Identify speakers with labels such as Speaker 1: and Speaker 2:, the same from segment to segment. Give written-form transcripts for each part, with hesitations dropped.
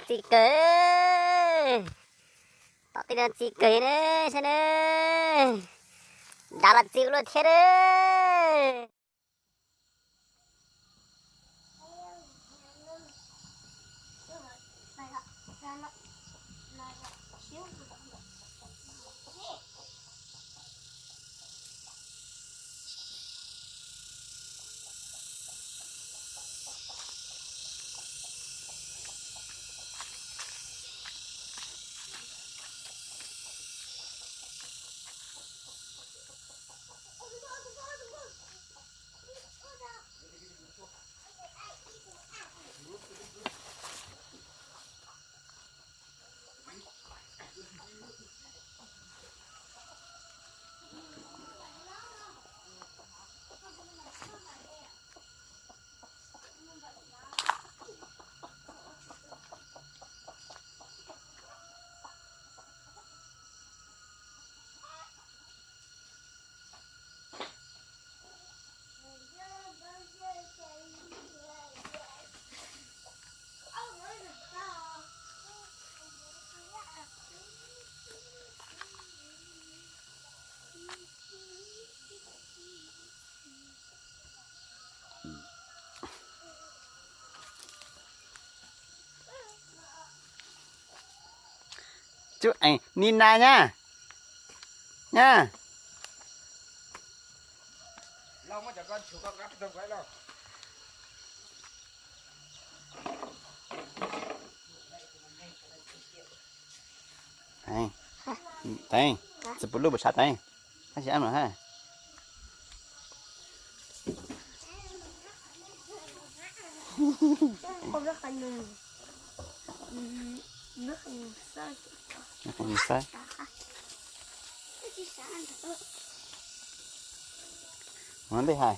Speaker 1: chỉ cỡ tao tin chỉ cỡ nữa xem nữa đã là chịu luôn thế đấy.
Speaker 2: Chú anh Nina nha. Nha.
Speaker 3: Lâu mà chẳng con chú con gấp đồng cái đâu.
Speaker 2: Đây. Đây. Sepuluh besar đây. Kasih ăn rồi ha.
Speaker 1: Không rất là nhiều nước sôi
Speaker 2: Không sai. Món đây hai.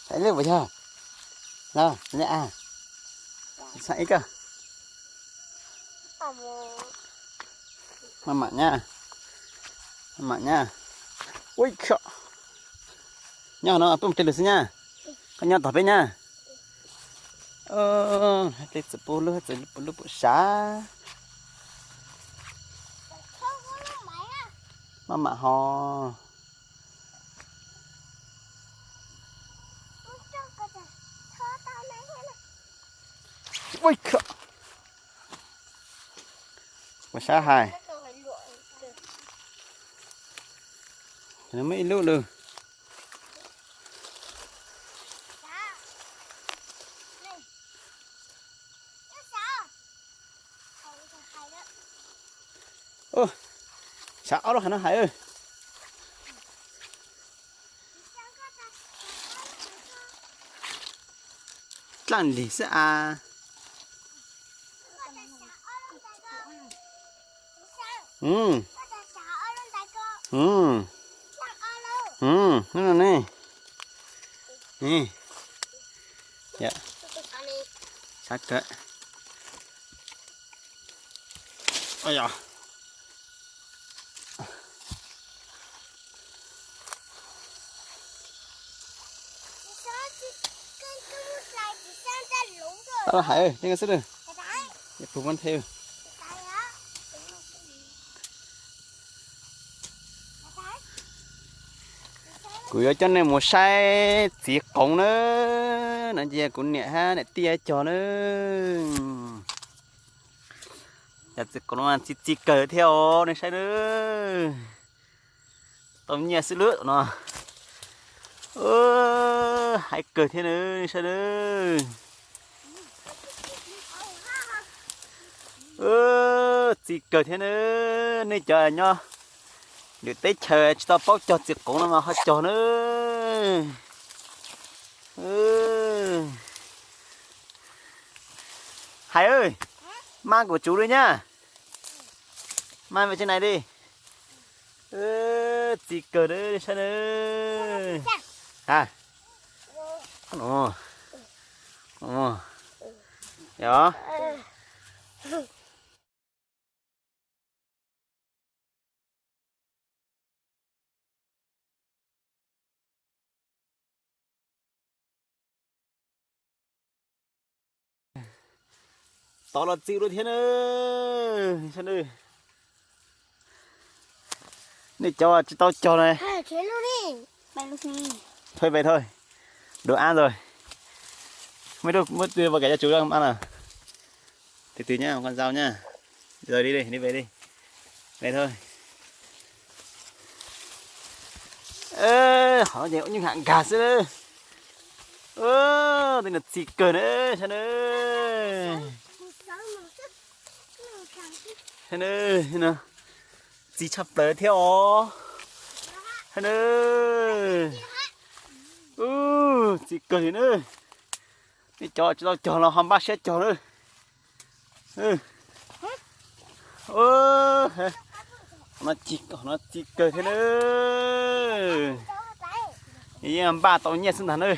Speaker 2: Thấy nước vào chưa? Nào, nè à. Sẵn cơ. Mama nha. Mama nha. Ui kìa. Nha nó tụm tiền được nha. Con nha tập nha. Hết 10 besar. Mama ho. Ui kìa. Besar hai. Nó mới lú luôn. Ô, sợ đó hả nó Hải ơi. Làm gì sẽ à? Ừ. Ừ. Ừ, nó là này. Nè. Dạ. Sát cỡ. Ôi da. Đó là Hải ơi, đi ngay sức rồi. Phục văn theo. Cúi ở chân này một sai chỉ cổng nữa, nó chỉ cũng nhẹ ha, nhẹ tia cho nữa. Giờ chỉ còn ăn chỉ cờ theo này sai nữa. Tôm nhẹ xí lướt nó. Hãy cờ thế nữa, này sai nữa. Chỉ cờ thế nữa, này chờ nhau. Để tết chờ cho bóc cho chiếc cổ nó mà hết cho nữa. Hải ơi, mang của chú đây nhá. Mang về trên này đi. Chị cờ đấy sao nữa. À. Ồ. Ồ. Đó. To là chịu rồi thiên ơi. Sao nữa. Này cho tao cho này.
Speaker 1: Chế luôn đi. Bánh lúc đi.
Speaker 2: Thôi về thôi. Đồ ăn rồi. Mấy đâu mất đưa vào cái cho chú không ăn à. Từ từ nhá, con dao nhá. Rồi đi đi về đi. Về thôi. Họ nhiều những hạng gà xưa. Đây là xì cờ nữa, sao nữa. Sao nữa, nào. Xì chập tới theo. Sao nữa. Xì cờ nữa. Đi cho nó hòm bát sẽ cho nữa. Nó chỉ cờ thế nữa. Ý em ba tao nhẹ sinh thần ơi.